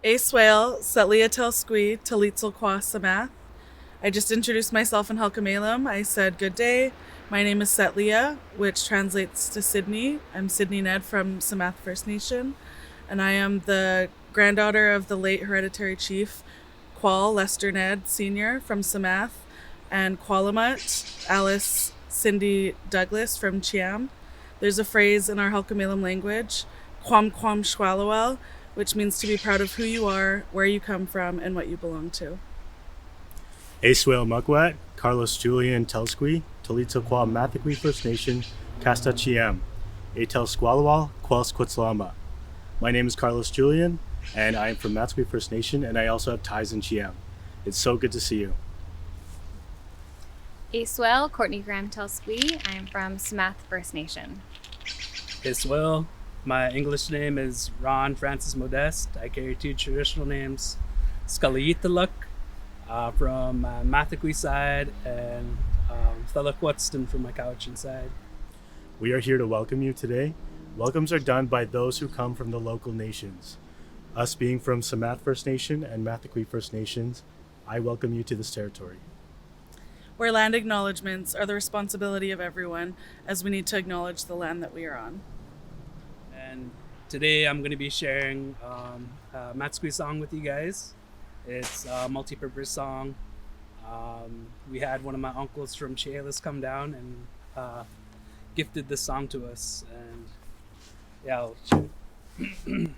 A swale, Setlia tel squi, Talitzel qua samath. I just introduced myself in Halkamalum. I said, good day. My name is Setlia, which translates to Sydney. I'm Sydney Ned from Samath First Nation, and I am the granddaughter of the late hereditary chief, Qual Lester Ned Sr. from Samath, and Qualamut Alice Cindy Douglas from Chiam. There's a phrase in our Halkamalum language, Quam Quam Shwalawel, which means to be proud of who you are, where you come from, and what you belong to. Aswale Mugwat, Carlos Julian Telsqui, Talitza Qua Mathaqui First Nation, Casta Chiam, Atel Squalawal, Quals Quetzalama. My name is Carlos Julian, and I am from Mathaqui First Nation, and I also have ties in Chiam. It's so good to see you. Aswell, Courtney Graham Telsqui. I am from Samath First Nation. Aswell, my English name is Ron Francis Modest. I carry two traditional names, Skaliyitaluk from Mathaqui side and Thalaquatston from my Cowichan side. We are here to welcome you today. Welcomes are done by those who come from the local nations. Us being from Samath First Nation and Mathaqui First Nations, I welcome you to this territory. Where land acknowledgements are the responsibility of everyone, as we need to acknowledge the land that we are on. And today I'm going to be sharing a Matsqui song with you guys. It's a multi-purpose song. We had one of my uncles from Chehalis come down and gifted this song to us. And yeah, I'll share.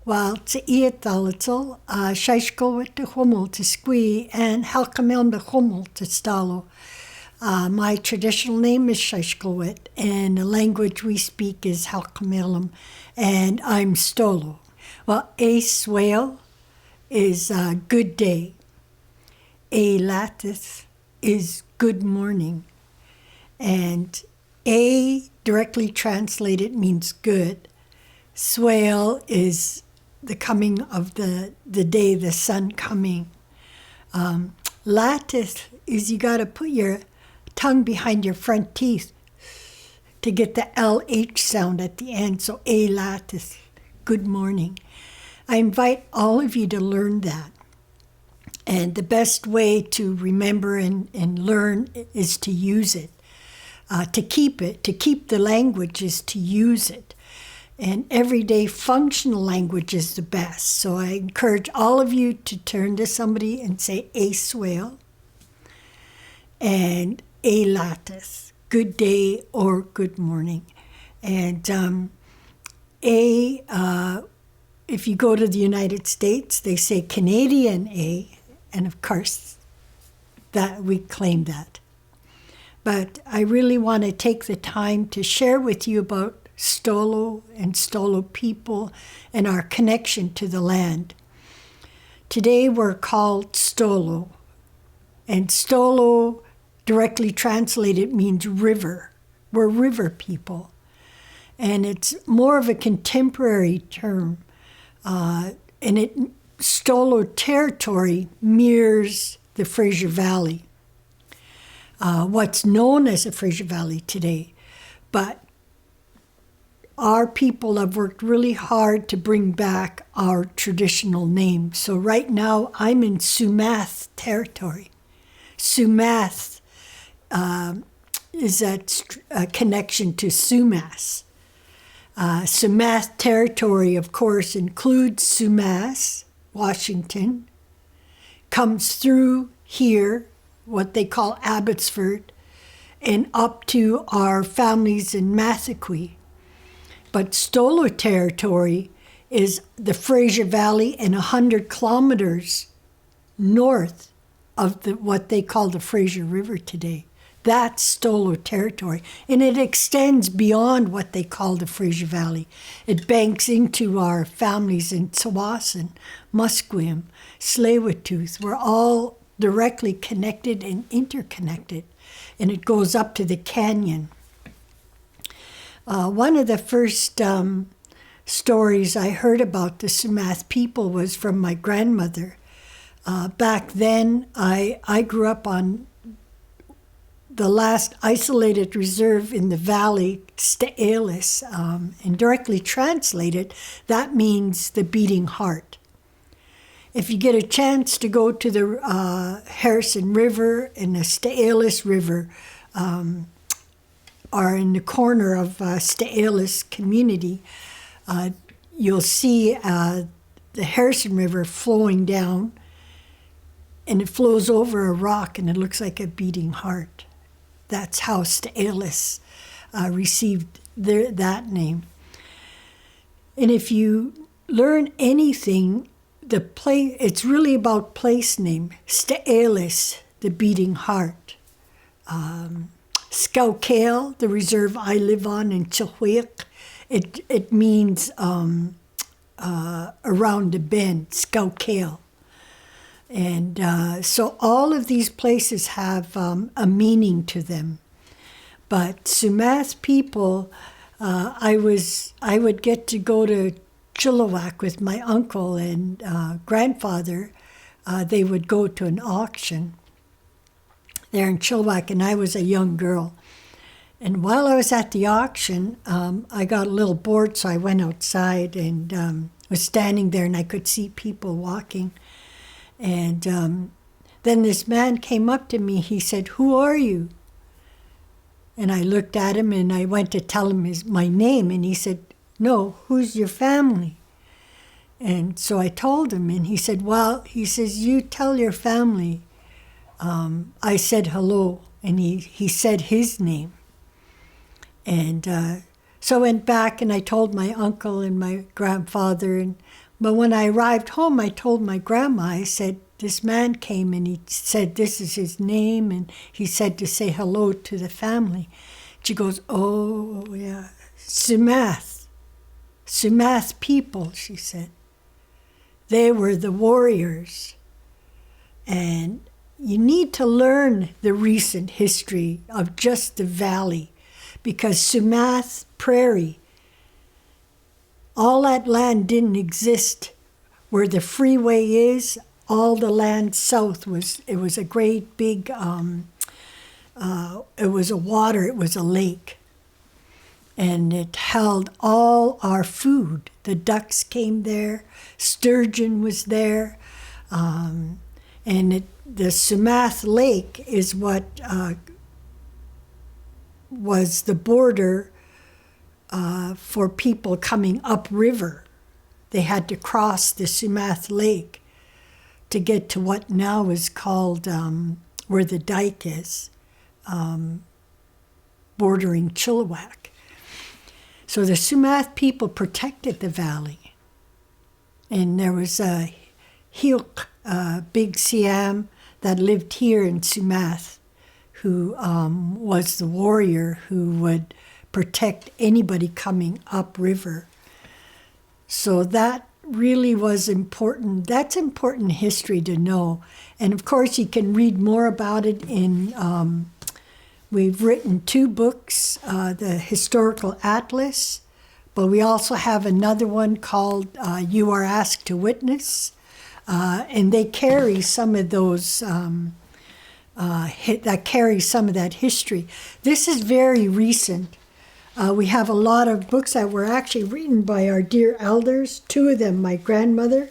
Well, te iatalitzel, shaishko with the hummel to squee, and halkamel the hummel to stalo. My traditional name is Shaishkolwit, and the language we speak is Halkamelam, and I'm Stolo. Well, a swale is good day. A lattice is good morning. And a directly translated means good. Swale is the coming of the day, the sun coming. Lattice is you got to put your tongue behind your front teeth to get the LH sound at the end. So a lattice, good morning. I invite all of you to learn that. And the best way to remember and learn is to use it. To keep the language is to use it. And everyday functional language is the best. So I encourage all of you to turn to somebody and say a swale and a lattice, good day or good morning. And if you go to the United States, they say Canadian A, and of course that we claim that. But I really want to take the time to share with you about Stolo and Stolo people and our connection to the land. Today we're called Stolo, and Stolo directly translated means river. We're river people. And it's more of a contemporary term. Stolo territory mirrors the Fraser Valley, what's known as the Fraser Valley today. But our people have worked really hard to bring back our traditional name. So right now I'm in Sumath territory. Sumath is that connection to Sumas. Sumath territory, of course, includes Sumas, Washington, comes through here, what they call Abbotsford, and up to our families in Mathaqui. But Stolo territory is the Fraser Valley and 100 kilometers north of what they call the Fraser River today. That's Stolo territory. And it extends beyond what they call the Fraser Valley. It banks into our families in Tsawwassen, Musqueam, Tsleil-Waututh. We're all directly connected and interconnected. And it goes up to the canyon. One of the first stories I heard about the Sumath people was from my grandmother. Back then, I grew up on the last isolated reserve in the valley, Ste'elis, and directly translated, that means the beating heart. If you get a chance to go to the Harrison River and the Ste'elis River, are in the corner of Ste'elis community, you'll see the Harrison River flowing down, and it flows over a rock, and it looks like a beating heart. That's how Ste'elis received that name. And if you learn anything, it's really about place name. Ste'elis, the beating heart. Scoukale, the reserve I live on in Chilhuic, it means around the bend, Scoukale. And so all of these places have a meaning to them. But Sumath people, I would get to go to Chilliwack with my uncle and grandfather. They would go to an auction there in Chilliwack, and I was a young girl. And while I was at the auction, I got a little bored, so I went outside and was standing there, and I could see people walking. And then this man came up to me. He said, "Who are you?" And I looked at him, and I went to tell him my name, and he said, "No, who's your family?" And so I told him, and he said, "Well," he says, "you tell your family I said hello," and he said his name. And so I went back, and I told my uncle and my grandfather and But when I arrived home, I told my grandma, I said, this man came and he said this is his name, and he said to say hello to the family. She goes, oh, yeah, Sumath people, she said. They were the warriors. And you need to learn the recent history of just the valley, because Sumath Prairie, all that land didn't exist. Where the freeway is, all the land south was a great big, it was a lake. And it held all our food. The ducks came there, sturgeon was there, the Sumath Lake is what was the border for people coming upriver. They had to cross the Sumath Lake to get to what now is called, where the dike is, bordering Chilliwack. So the Sumath people protected the valley. And there was a Heelk, Big Siam, that lived here in Sumath, who was the warrior who would protect anybody coming upriver. So that really was important. That's important history to know. And of course, you can read more about it in, we've written 2 books, the Historical Atlas, but we also have another one called You Are Asked to Witness, and they carry some of those, that carry some of that history. This is very recent. We have a lot of books that were actually written by our dear elders, 2 of them, my grandmother.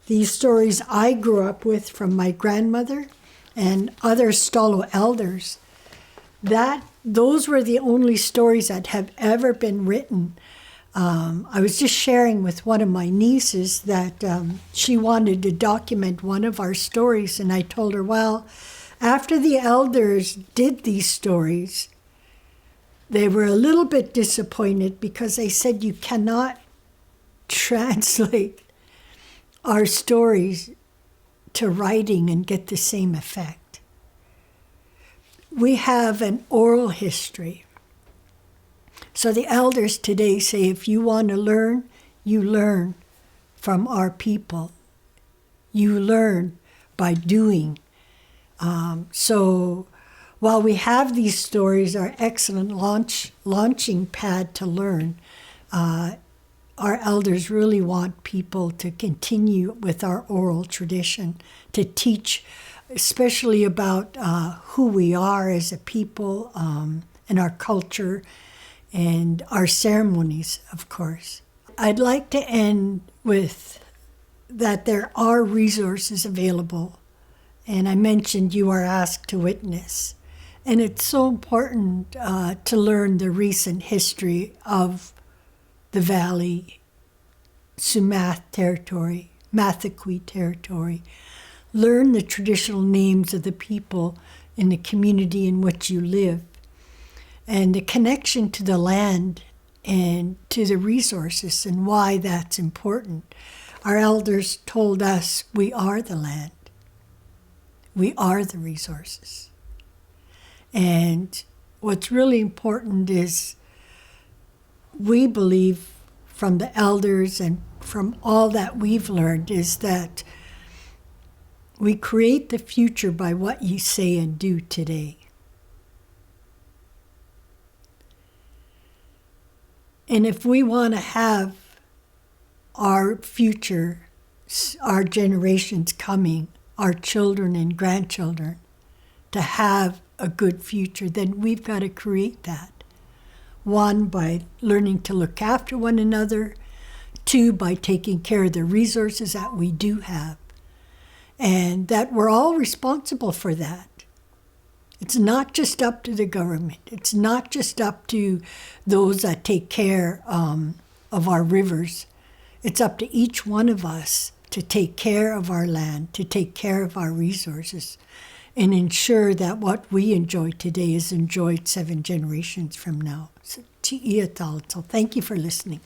These stories I grew up with from my grandmother and other Stolo elders. Those were the only stories that have ever been written. I was just sharing with one of my nieces that she wanted to document one of our stories, and I told her, well, after the elders did these stories, they were a little bit disappointed because they said you cannot translate our stories to writing and get the same effect. We have an oral history. So the elders today say if you want to learn, you learn from our people. You learn by doing. So while we have these stories, our excellent launching pad to learn, our elders really want people to continue with our oral tradition, to teach especially about who we are as a people and our culture and our ceremonies, of course. I'd like to end with that there are resources available. And I mentioned You Are Asked to Witness. And it's so important to learn the recent history of the Valley, Sumath territory, Mathaqui territory. Learn the traditional names of the people in the community in which you live, and the connection to the land and to the resources and why that's important. Our elders told us we are the land. We are the resources. And what's really important is we believe from the elders and from all that we've learned is that we create the future by what you say and do today. And if we want to have our future, our generations coming, our children and grandchildren, to have a good future, then we've got to create that. 1, by learning to look after one another. 2, by taking care of the resources that we do have. And that we're all responsible for that. It's not just up to the government. It's not just up to those that take care of our rivers. It's up to each one of us to take care of our land, to take care of our resources, and ensure that what we enjoy today is enjoyed 7 generations from now. So, thank you for listening.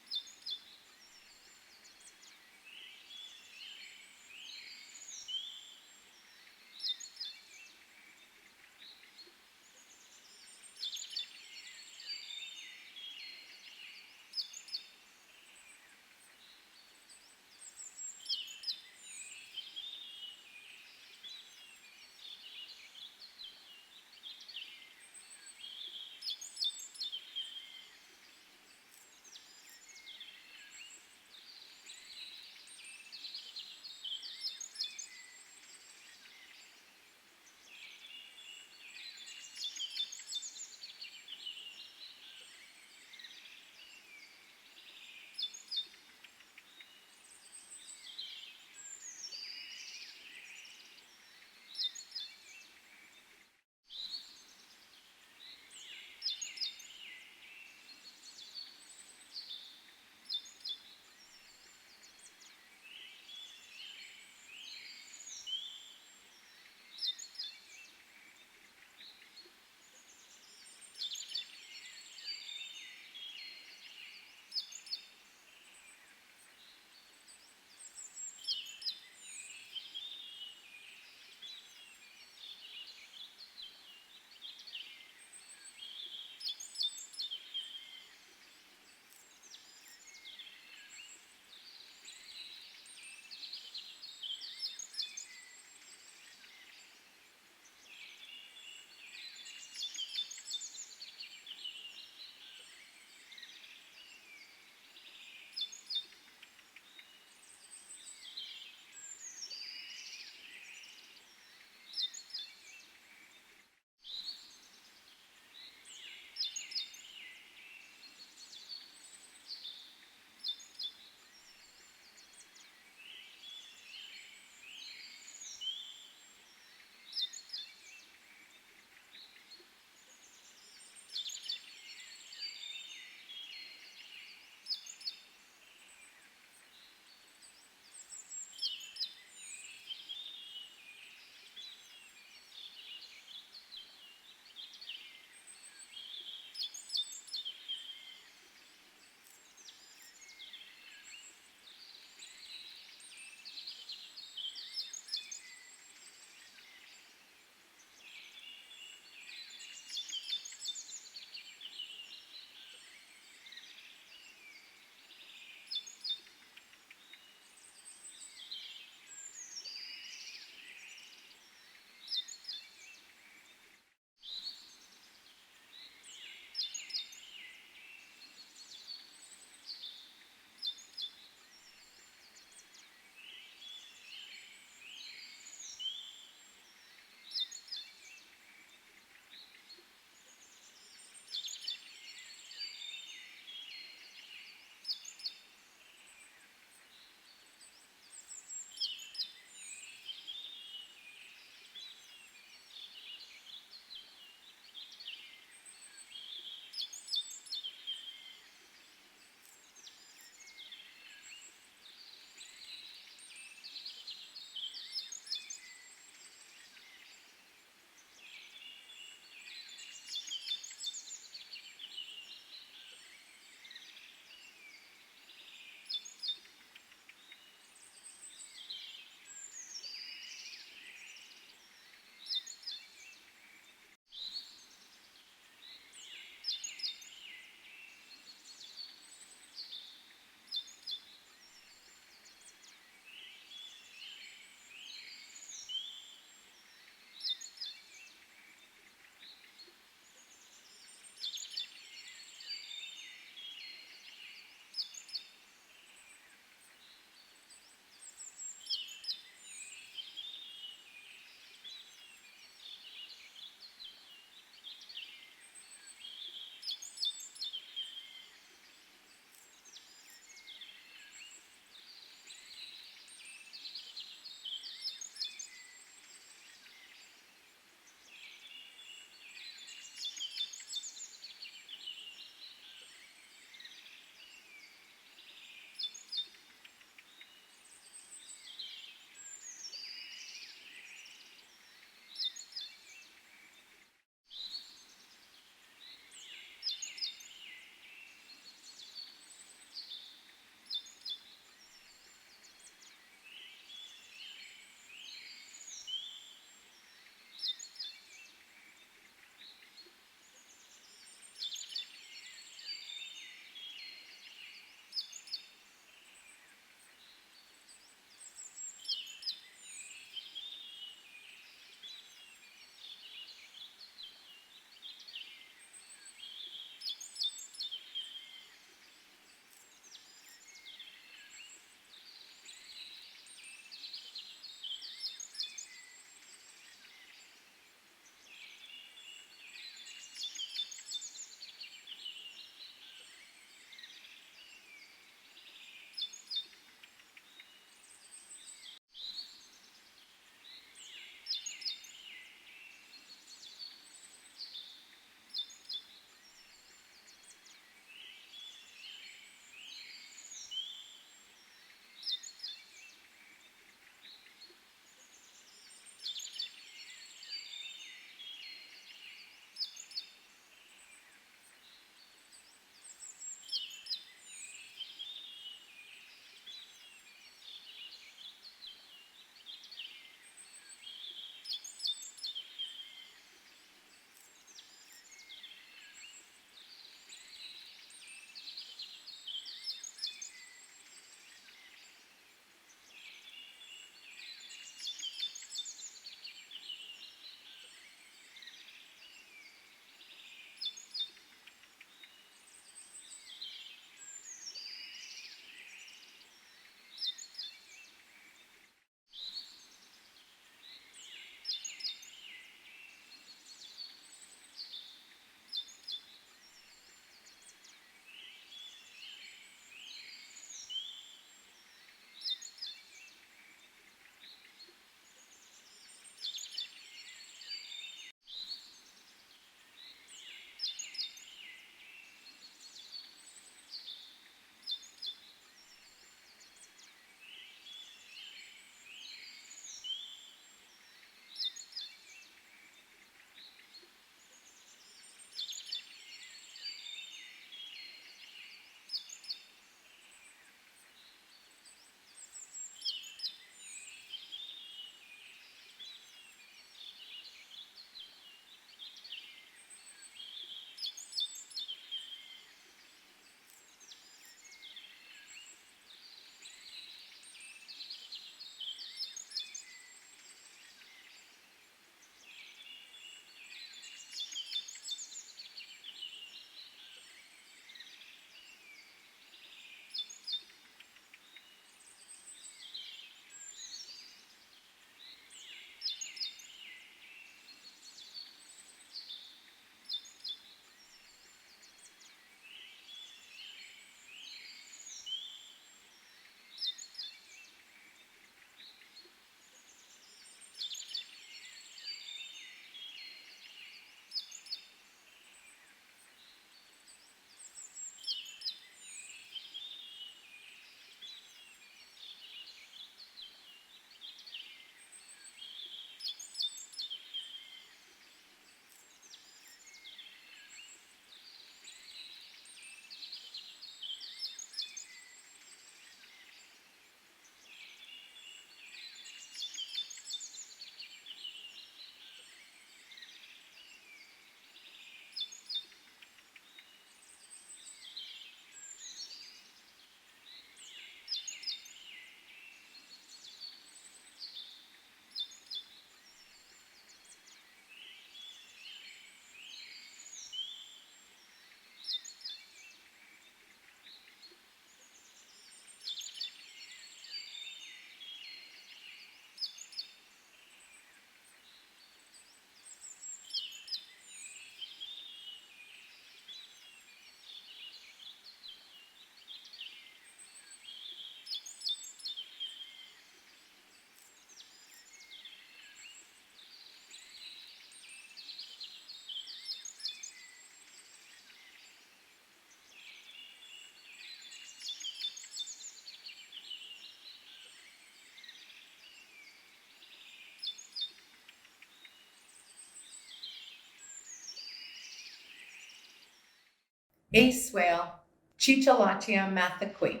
Aswale, Chichalatia Mathakwi.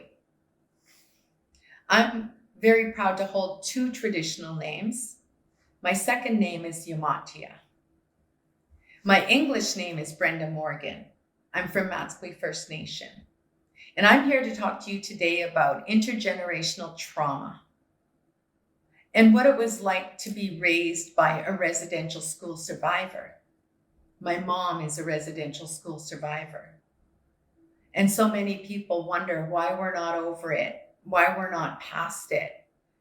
I'm very proud to hold two traditional names. My second name is Yamatia. My English name is Brenda Morgan. I'm from Matsqui First Nation. And I'm here to talk to you today about intergenerational trauma and what it was like to be raised by a residential school survivor. My mom is a residential school survivor. And so many people wonder why we're not over it, why we're not past it,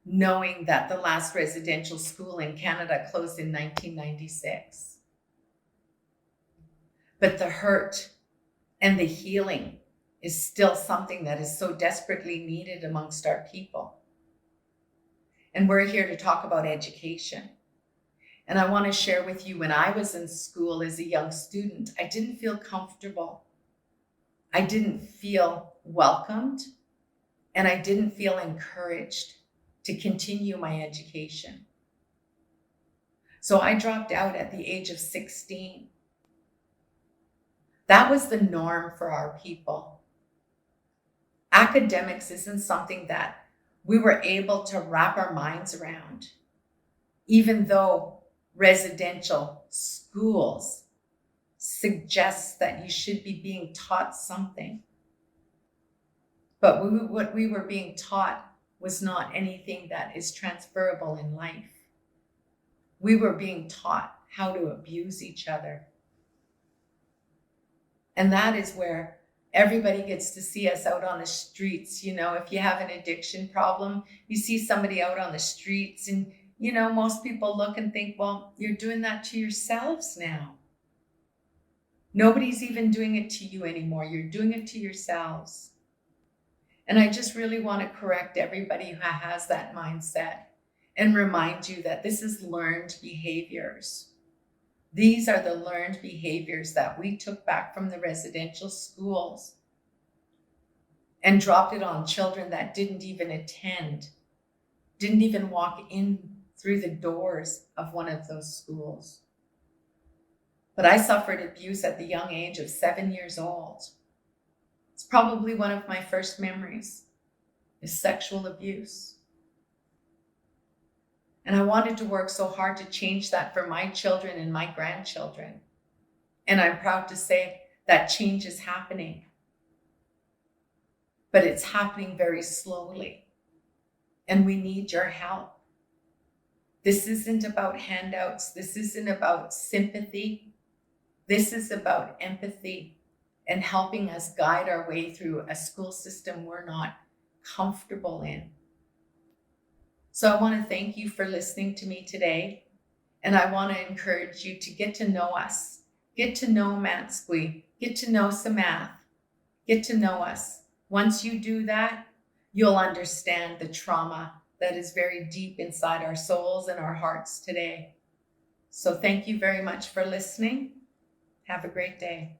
knowing that the last residential school in Canada closed in 1996. But the hurt and the healing is still something that is so desperately needed amongst our people. And we're here to talk about education. And I want to share with you, when I was in school as a young student, I didn't feel comfortable. I didn't feel welcomed, and I didn't feel encouraged to continue my education. So I dropped out at the age of 16. That was the norm for our people. Academics isn't something that we were able to wrap our minds around, even though residential schools suggests that you should be being taught something. But what we were being taught was not anything that is transferable in life. We were being taught how to abuse each other. And that is where everybody gets to see us out on the streets. You know, if you have an addiction problem, you see somebody out on the streets and, you know, most people look and think, well, you're doing that to yourselves now. Nobody's even doing it to you anymore. You're doing it to yourselves. And I just really want to correct everybody who has that mindset and remind you that this is learned behaviors. These are the learned behaviors that we took back from the residential schools and dropped it on children that didn't even attend, didn't even walk in through the doors of one of those schools. But I suffered abuse at the young age of 7 years old. It's probably one of my first memories is sexual abuse. And I wanted to work so hard to change that for my children and my grandchildren. And I'm proud to say that change is happening. But it's happening very slowly. And we need your help. This isn't about handouts. This isn't about sympathy. This is about empathy and helping us guide our way through a school system we're not comfortable in. So I want to thank you for listening to me today. And I want to encourage you to get to know us, get to know Matsqui, get to know Samath, get to know us. Once you do that, you'll understand the trauma that is very deep inside our souls and our hearts today. So thank you very much for listening. Have a great day.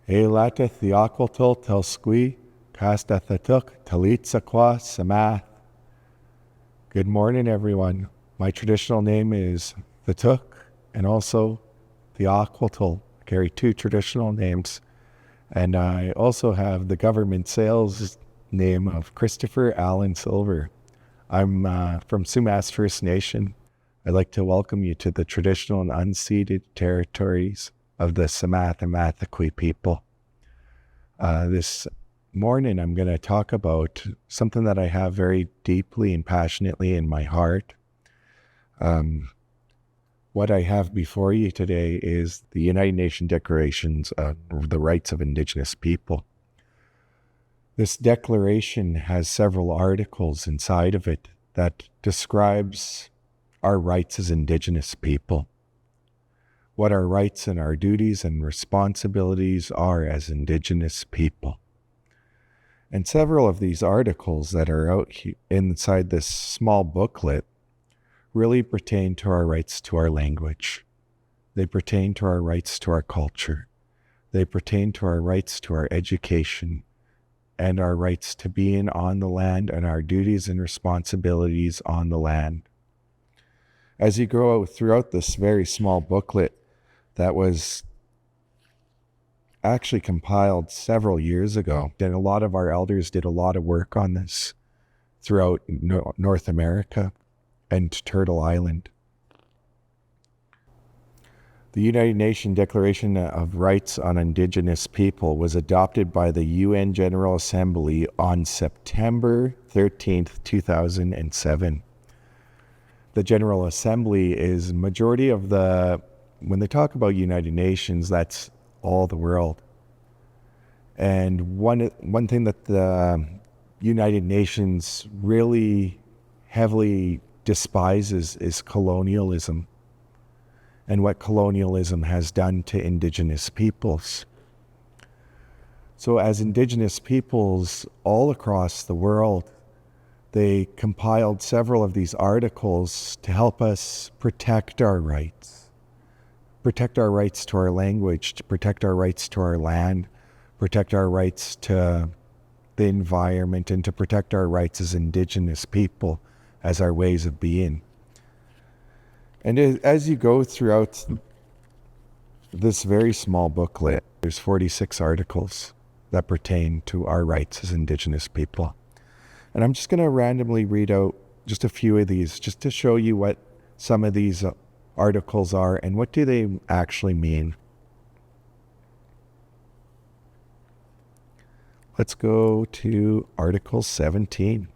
Elata Theoquiltal Telsqui, Casta Thatuk, Talitza Samath. Good morning, everyone. My traditional name is Thatuk and also Theoquiltal. I carry two traditional names. And I also have the government sales name of Christopher Allen Silver. I'm from Sumas First Nation. I'd like to welcome you to the traditional and unceded territories of the Samath and Mathaqui people. This morning I'm going to talk about something that I have very deeply and passionately in my heart. What I have before you today is the United Nations Declarations of the Rights of Indigenous People. This declaration has several articles inside of it that describes our rights as Indigenous people, what our rights and our duties and responsibilities are as Indigenous people. And several of these articles that are out inside this small booklet really pertain to our rights to our language. They pertain to our rights to our culture. They pertain to our rights to our education and our rights to being on the land and our duties and responsibilities on the land. As you go throughout this very small booklet that was actually compiled several years ago, and a lot of our elders did a lot of work on this throughout North America and Turtle Island. The United Nations Declaration of Rights on Indigenous People was adopted by the UN General Assembly on September 13th, 2007. The General Assembly is majority of when they talk about United Nations, that's all the world. And one thing that the United Nations really heavily despises is colonialism and what colonialism has done to Indigenous peoples. So as Indigenous peoples all across the world, they compiled several of these articles to help us protect our rights to our language, to protect our rights to our land, protect our rights to the environment, and to protect our rights as Indigenous people, as our ways of being. And as you go throughout this very small booklet, there's 46 articles that pertain to our rights as Indigenous people. And I'm just going to randomly read out just a few of these, just to show you what some of these articles are and what do they actually mean. Let's go to Article 17.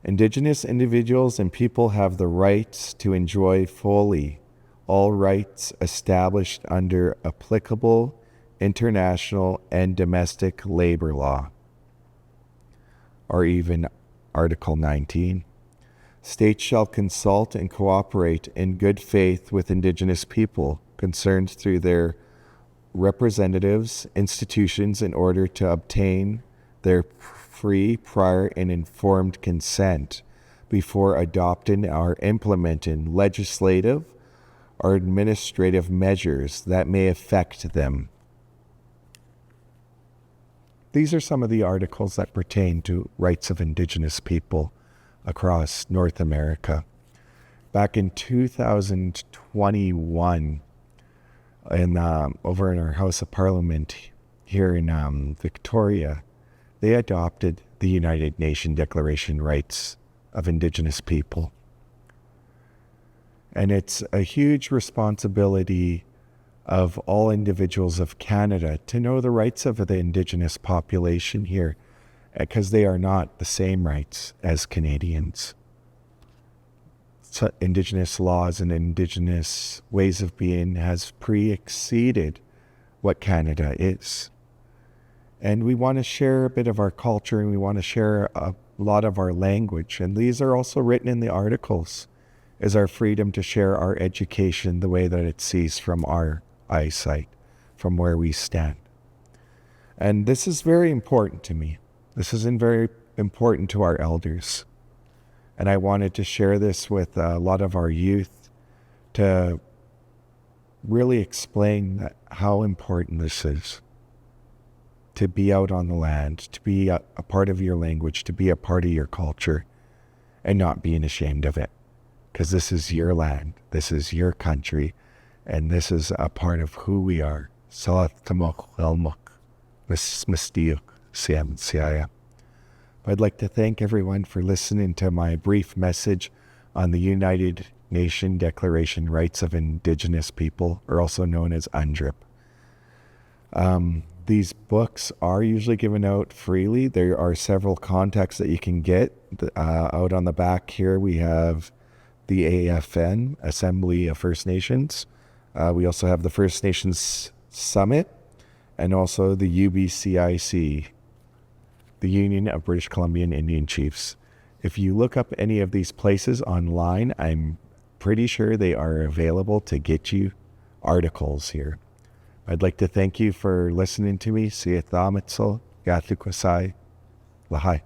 Indigenous individuals and people have the rights to enjoy fully all rights established under applicable international and domestic labor law. Or even Article 19. States shall consult and cooperate in good faith with Indigenous people concerned through their representatives, institutions, in order to obtain their free, prior, and informed consent before adopting or implementing legislative or administrative measures that may affect them. These are some of the articles that pertain to rights of Indigenous people across North America. Back in 2021, over in our House of Parliament here in Victoria, they adopted the United Nations Declaration Rights of Indigenous People. And it's a huge responsibility of all individuals of Canada to know the rights of the Indigenous population here, because they are not the same rights as Canadians. So Indigenous laws and Indigenous ways of being has exceeded what Canada is. And we want to share a bit of our culture, and we want to share a lot of our language. And these are also written in the articles, is our freedom to share our education the way that it sees from our eyesight, from where we stand. And this is very important to me. This is very important to our elders. And I wanted to share this with a lot of our youth to really explain how important this is. to be out on the land, to be a part of your language, to be a part of your culture, and not being ashamed of it. Because this is your land, this is your country, and this is a part of who we are. I'd like to thank everyone for listening to my brief message on the United Nations Declaration Rights of Indigenous People, or also known as UNDRIP. These books are usually given out freely. There are several contacts that you can get. Out on the back here, we have the AFN, Assembly of First Nations. We also have the First Nations Summit, and also the UBCIC, the Union of British Columbian Indian Chiefs. If you look up any of these places online, I'm pretty sure they are available to get you articles here. I'd like to thank you for listening to me. Siethamitzel, Gatukwasai, Lahai.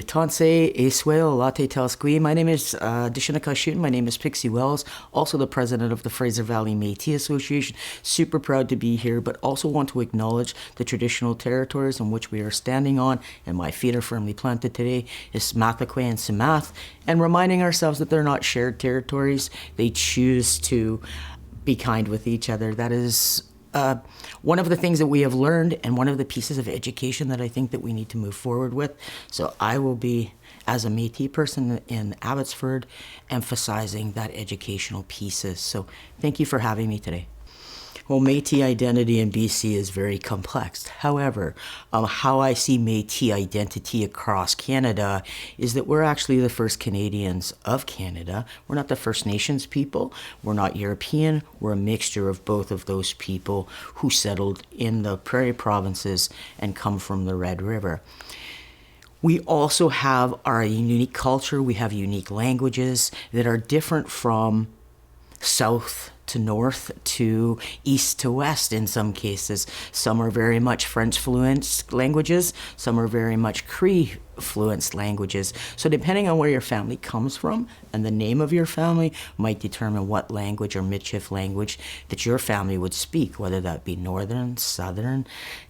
Tansei, Eswell, Latte Talsqui. My name is Dishinakashun. My name is Pixie Wells, also the president of the Fraser Valley Métis Association. Super proud to be here, but also want to acknowledge the traditional territories on which we are standing on, and my feet are firmly planted today, is Smathakwe and Samath, and reminding ourselves that they're not shared territories. They choose to be kind with each other. That is one of the things that we have learned, and one of the pieces of education that I think that we need to move forward with. So I will be, as a Métis person in Abbotsford, emphasizing that educational pieces. So thank you for having me today. Well, Métis identity in BC is very complex. However, how I see Métis identity across Canada is that we're actually the first Canadians of Canada. We're not the First Nations people. We're not European. We're a mixture of both of those people who settled in the Prairie provinces and come from the Red River. We also have our unique culture. We have unique languages that are different from south to north to east to west in some cases. Some are very much French fluent languages, some are very much Cree fluent languages. So depending on where your family comes from and the name of your family might determine what language or Michif language that your family would speak, whether that be northern, southern,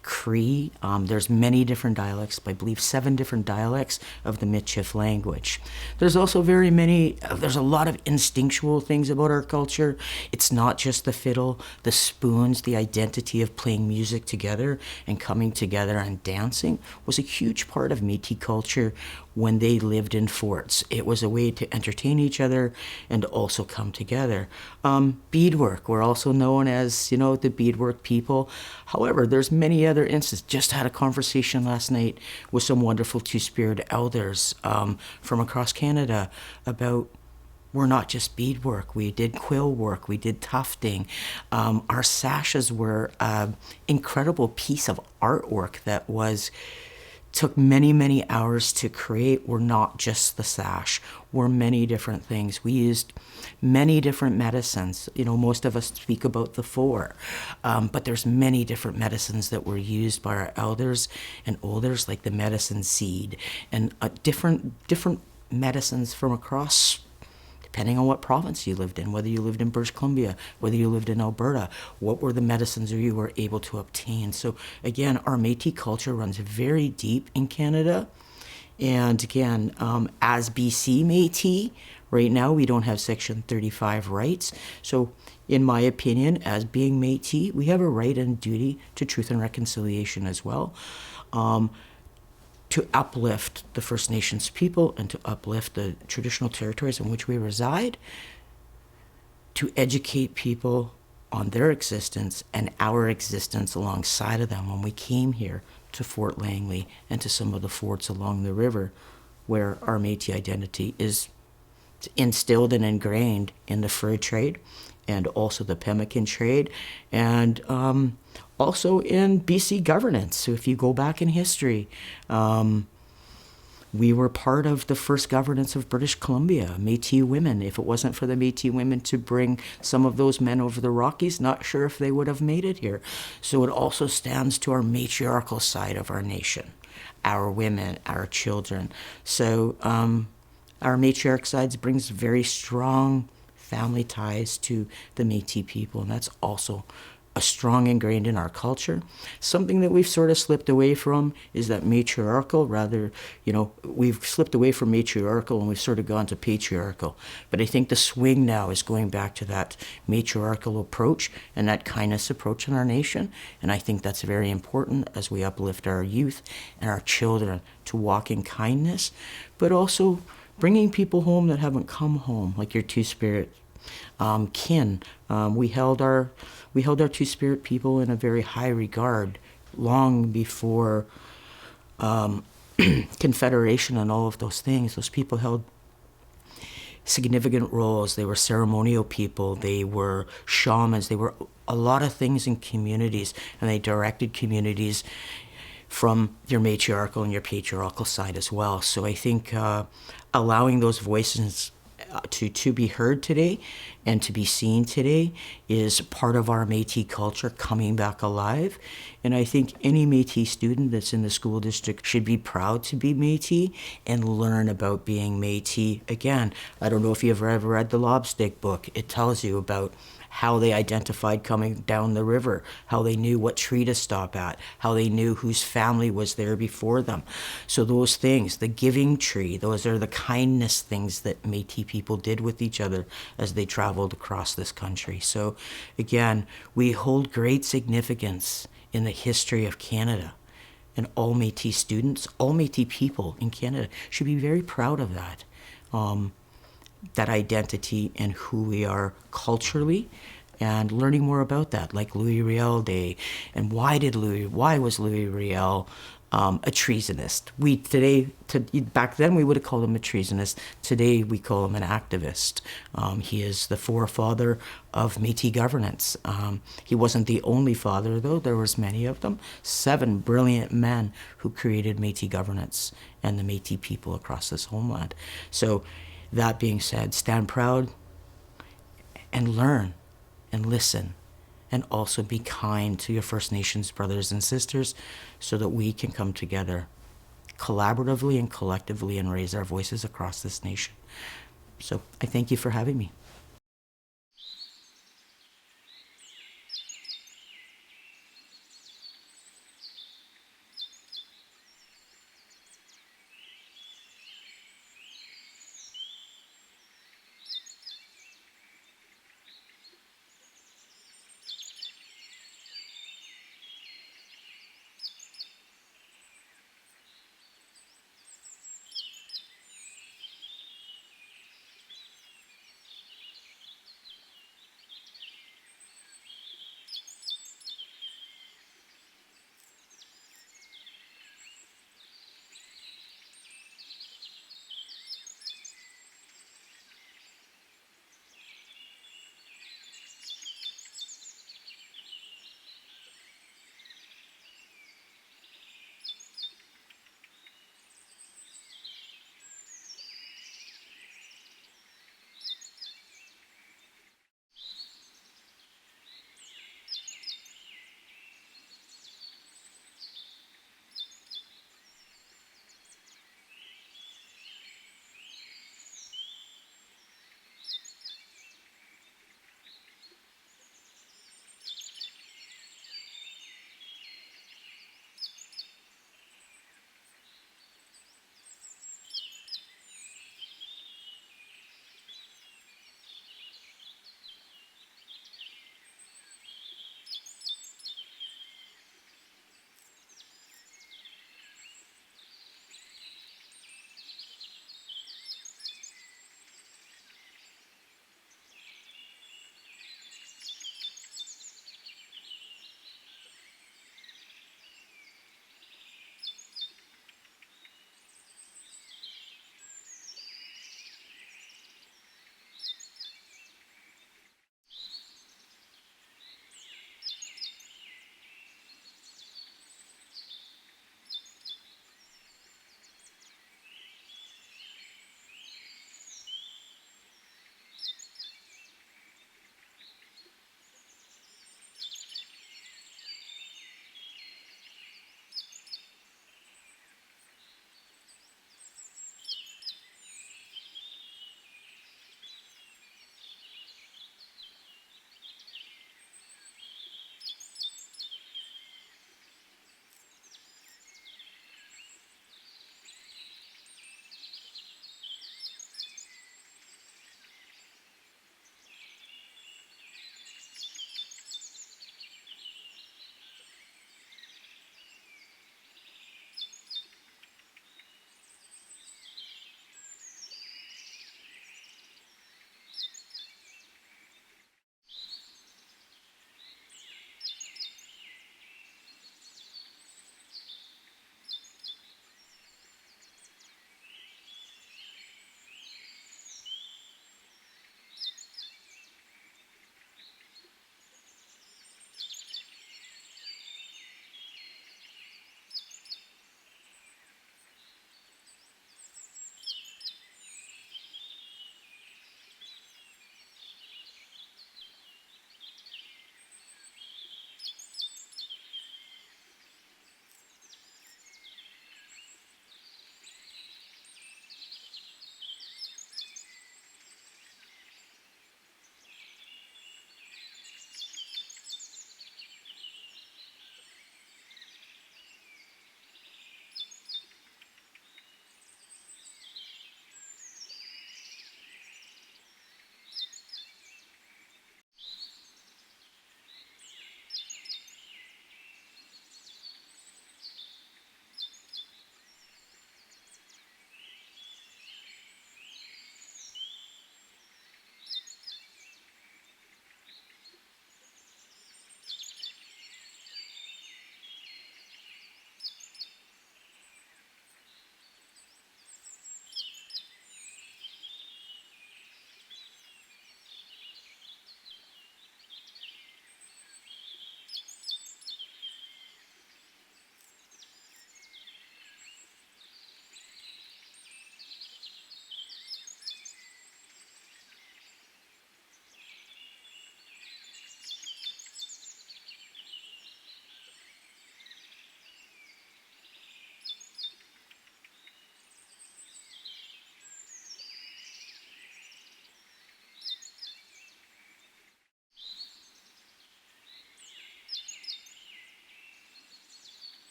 Cree. There's many different dialects, I believe 7 different dialects of the Michif language. There's also there's a lot of instinctual things about our culture. It's not just the fiddle, the spoons, the identity of playing music together and coming together and dancing was a huge part of Métis culture when they lived in forts. It was a way to entertain each other and also come together. Beadwork, we're also known as, the beadwork people. However, there's many other instances. Just had a conversation last night with some wonderful Two-Spirit elders from across Canada about we're not just beadwork. We did quill work. We did tufting. Our sashes were an incredible piece of artwork that took many, many hours to create. We're not just the sash. We're many different things. We used many different medicines. Most of us speak about the 4, but there's many different medicines that were used by our elders and elders, like the medicine seed, and different medicines from across, depending on what province you lived in, whether you lived in British Columbia, whether you lived in Alberta, what were the medicines you were able to obtain. So again, our Métis culture runs very deep in Canada. And again, as BC Métis, right now we don't have Section 35 rights. So in my opinion, as being Métis, we have a right and duty to truth and reconciliation as well. To uplift the First Nations people and to uplift the traditional territories in which we reside, to educate people on their existence and our existence alongside of them when we came here to Fort Langley and to some of the forts along the river where our Métis identity is instilled and ingrained in the fur trade and also the pemmican trade, and also in BC governance. So if you go back in history, we were part of the first governance of British Columbia, Métis women. If it wasn't for the Métis women to bring some of those men over the Rockies, not sure if they would have made it here. So it also stands to our matriarchal side of our nation, our women, our children. So our matriarch sides brings very strong family ties to the Métis people, and that's also a strong ingrained in our culture. Something that we've sort of slipped away from is that matriarchal, we've slipped away from matriarchal and we've sort of gone to patriarchal. But I think the swing now is going back to that matriarchal approach and that kindness approach in our nation. And I think that's very important as we uplift our youth and our children to walk in kindness, but also bringing people home that haven't come home, like your Two-Spirit kin. We held our Two-Spirit people in a very high regard long before Confederation and all of those things. Those people held significant roles. They were ceremonial people. They were shamans. They were a lot of things in communities, and they directed communities from your matriarchal and your patriarchal side as well. So I think allowing those voices to be heard today and to be seen today is part of our Métis culture coming back alive. And I think any Métis student that's in the school district should be proud to be Métis and learn about being Métis. Again, I don't know if you've ever read the Lobstick book. It tells you about how they identified coming down the river, how they knew what tree to stop at, how they knew whose family was there before them. So those things, the giving tree, those are the kindness things that Métis people did with each other as they traveled across this country. So again, we hold great significance in the history of Canada. And all Métis students, all Métis people in Canada should be very proud of that. That identity and who we are culturally, and learning more about that, like Louis Riel Day, and why was Louis Riel a treasonist? Back then we would have called him a treasonist. Today we call him an activist. He is the forefather of Métis governance. He wasn't the only father, though. There was many of them. 7 brilliant men who created Métis governance and the Métis people across this homeland. So that being said, stand proud and learn and listen, and also be kind to your First Nations brothers and sisters so that we can come together collaboratively and collectively and raise our voices across this nation. So I thank you for having me.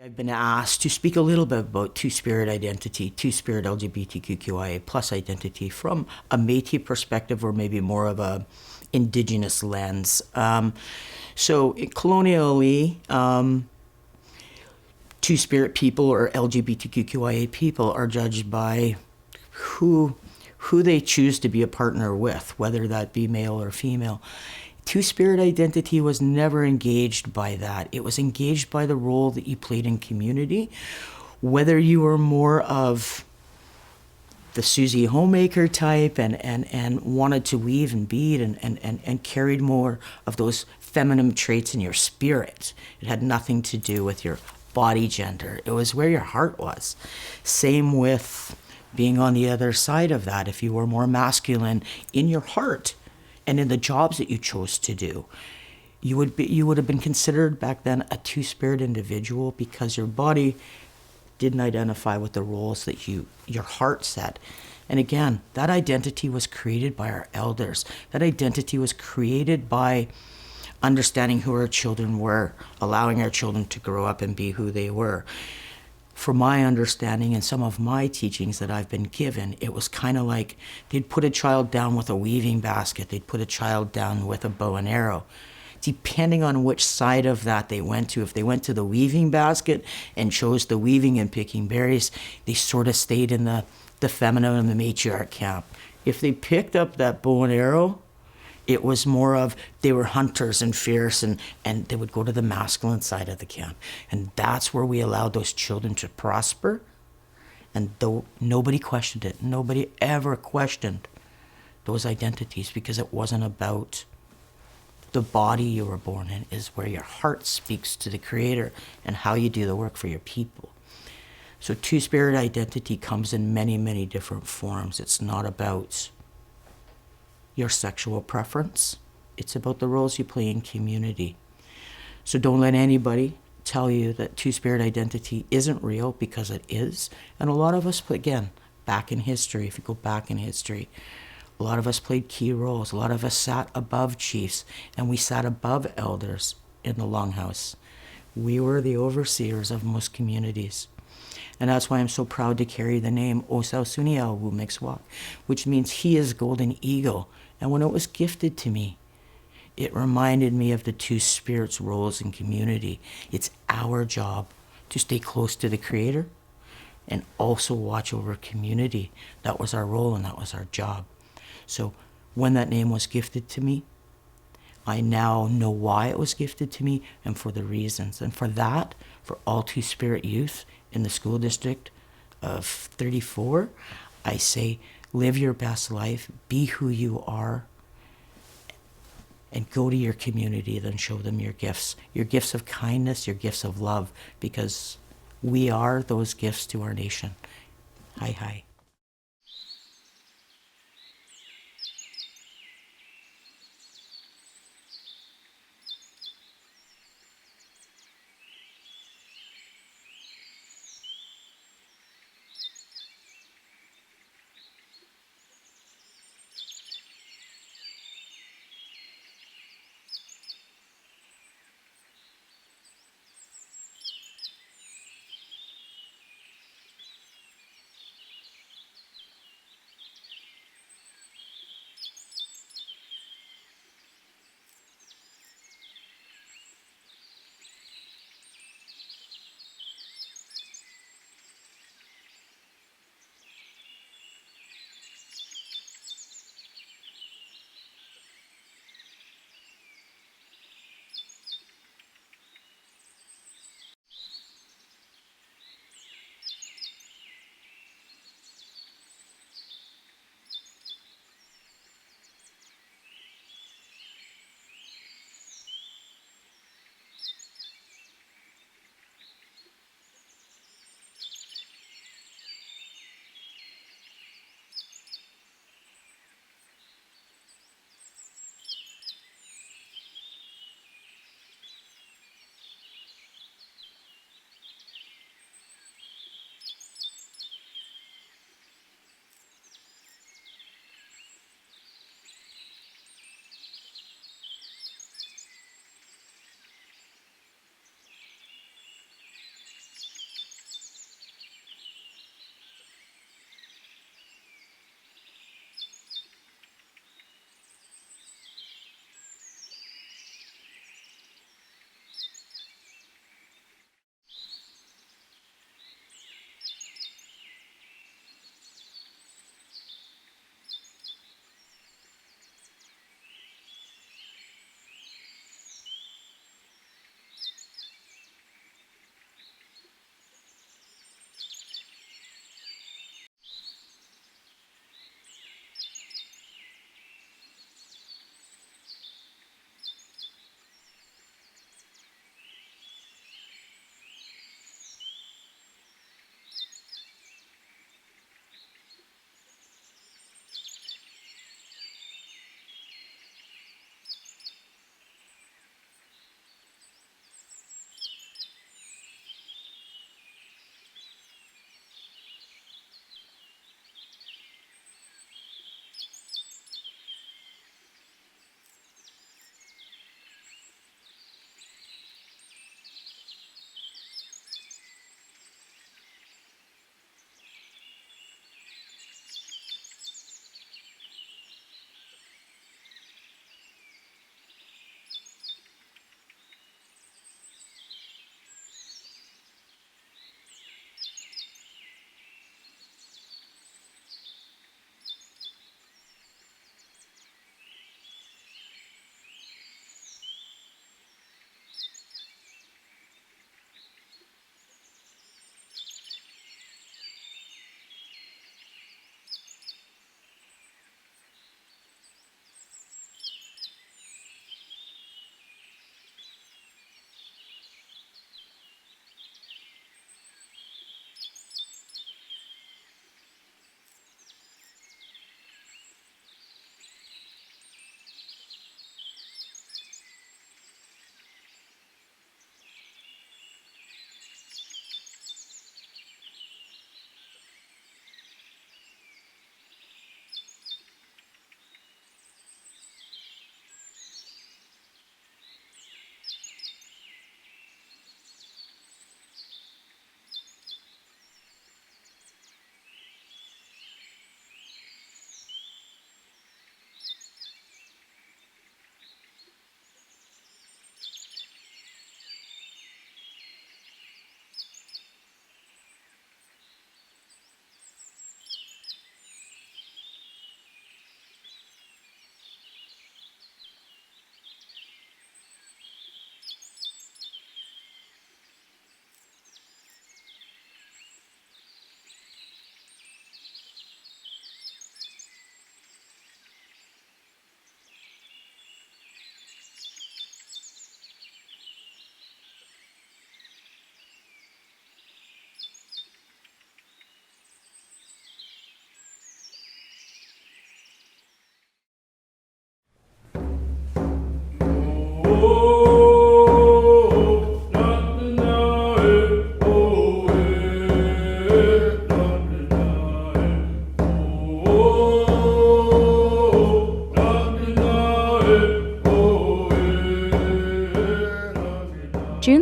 I've been asked to speak a little bit about Two-Spirit identity, Two-Spirit LGBTQIA plus identity from a Métis perspective or maybe more of a Indigenous lens. Colonially, Two-Spirit people or LGBTQIA people are judged by who they choose to be a partner with, whether that be male or female. Two-Spirit identity was never engaged by that. It was engaged by the role that you played in community, whether you were more of the Susie homemaker type and wanted to weave and bead and carried more of those feminine traits in your spirit. It had nothing to do with your body gender. It was where your heart was. Same with being on the other side of that. If you were more masculine in your heart and in the jobs that you chose to do, you would have been considered back then a two-spirit individual because your body didn't identify with the roles that your heart set. And again, that identity was created by our elders. That identity was created by understanding who our children were, allowing our children to grow up and be who they were. From my understanding and some of my teachings that I've been given, it was kind of like they'd put a child down with a weaving basket, they'd put a child down with a bow and arrow. Depending on which side of that they went to, if they went to the weaving basket and chose the weaving and picking berries, they sort of stayed in the feminine and the matriarch camp. If they picked up that bow and arrow, it was more of they were hunters and fierce and they would go to the masculine side of the camp. And that's where we allowed those children to prosper. And though nobody questioned it, nobody ever questioned those identities because it wasn't about the body you were born in, is where your heart speaks to the Creator and how you do the work for your people. So two-spirit identity comes in many, many different forms. It's not about your sexual preference. It's about the roles you play in community. So don't let anybody tell you that two-spirit identity isn't real, because it is. And a lot of us, again, back in history, if you go back in history, a lot of us played key roles. A lot of us sat above chiefs, and we sat above elders in the longhouse. We were the overseers of most communities. And that's why I'm so proud to carry the name Osau Suniao Wu Mikswak, which means he is golden eagle. And when it was gifted to me, it reminded me of the two spirits' roles in community. It's our job to stay close to the Creator and also watch over community. That was our role and that was our job. So when that name was gifted to me, I now know why it was gifted to me and for the reasons. And for that, for all two-spirit youth in the school district of 34, I say, live your best life, be who you are, and go to your community, then show them your gifts of kindness, your gifts of love, because we are those gifts to our nation. Hi, hi.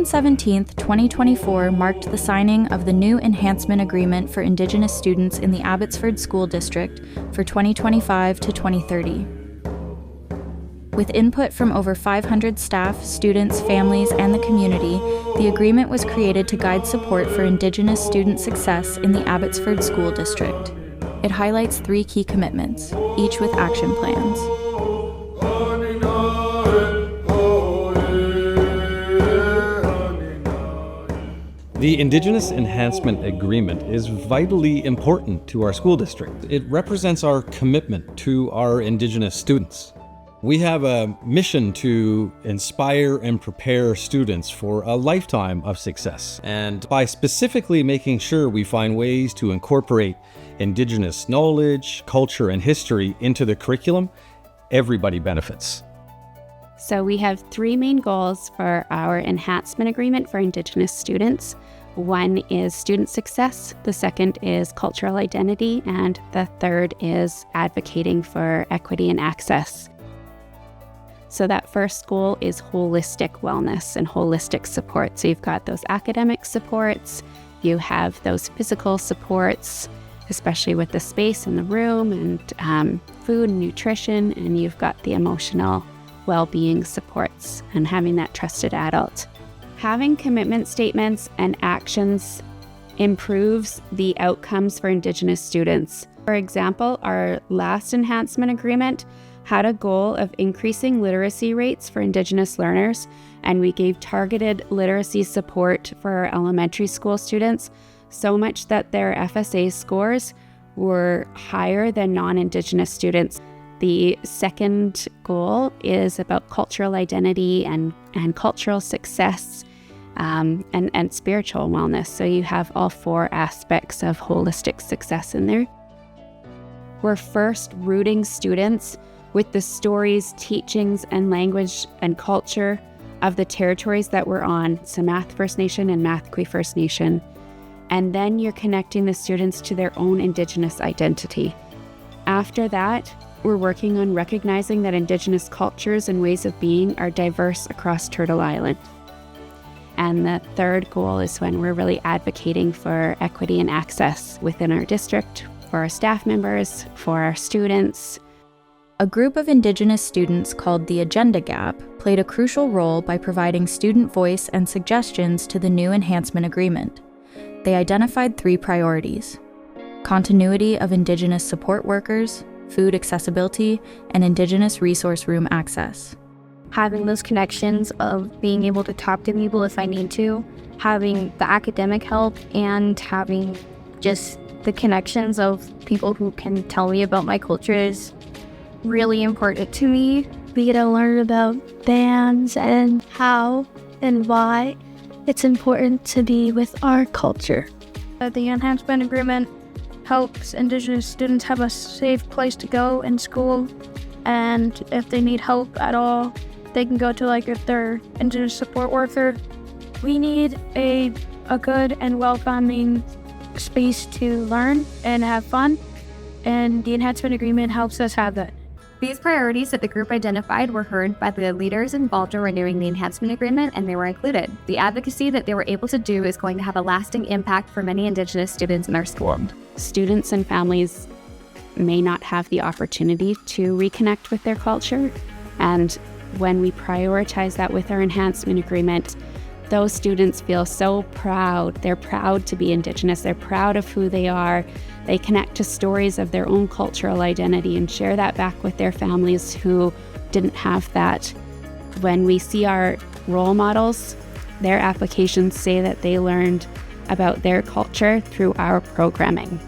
June 17, 2024 marked the signing of the new Enhancement Agreement for Indigenous students in the Abbotsford School District for 2025 to 2030. With input from over 500 staff, students, families, and the community, the agreement was created to guide support for Indigenous student success in the Abbotsford School District. It highlights 3 key commitments, each with action plans. The Indigenous Enhancement Agreement is vitally important to our school district. It represents our commitment to our Indigenous students. We have a mission to inspire and prepare students for a lifetime of success. And by specifically making sure we find ways to incorporate Indigenous knowledge, culture, and history into the curriculum, everybody benefits. So we have 3 main goals for our enhancement agreement for Indigenous students. One is student success, the second is cultural identity, and the third is advocating for equity and access. So that first goal is holistic wellness and holistic support. So you've got those academic supports, you have those physical supports, especially with the space in the room and food and nutrition, and you've got the emotional well-being supports and having that trusted adult. Having commitment statements and actions improves the outcomes for Indigenous students. For example, our last enhancement agreement had a goal of increasing literacy rates for Indigenous learners, and we gave targeted literacy support for our elementary school students, so much that their FSA scores were higher than non-Indigenous students. The second goal is about cultural identity and cultural success and spiritual wellness. So you have all 4 aspects of holistic success in there. We're first rooting students with the stories, teachings, and language and culture of the territories that we're on, Samath First Nation and Mathquay First Nation. And then you're connecting the students to their own Indigenous identity. After that, we're working on recognizing that Indigenous cultures and ways of being are diverse across Turtle Island. And the third goal is when we're really advocating for equity and access within our district, for our staff members, for our students. A group of Indigenous students called the Agenda Gap played a crucial role by providing student voice and suggestions to the new enhancement agreement. They identified 3 priorities: continuity of Indigenous support workers, food accessibility, and Indigenous resource room access. Having those connections of being able to talk to people if I need to, having the academic help, and having just the connections of people who can tell me about my culture is really important to me. We get to learn about bands and how and why it's important to be with our culture. The enhancement agreement helps Indigenous students have a safe place to go in school, and if they need help at all, they can go to if they're Indigenous support worker. We need a good and welcoming space to learn and have fun, and the enhancement agreement helps us have that. These priorities that the group identified were heard by the leaders involved in renewing the enhancement agreement, and they were included. The advocacy that they were able to do is going to have a lasting impact for many Indigenous students in our school. Students and families may not have the opportunity to reconnect with their culture, and when we prioritize that with our enhancement agreement, those students feel so proud. They're proud to be Indigenous. They're proud of who they are. They connect to stories of their own cultural identity and share that back with their families who didn't have that. When we see our role models, their applications say that they learned about their culture through our programming.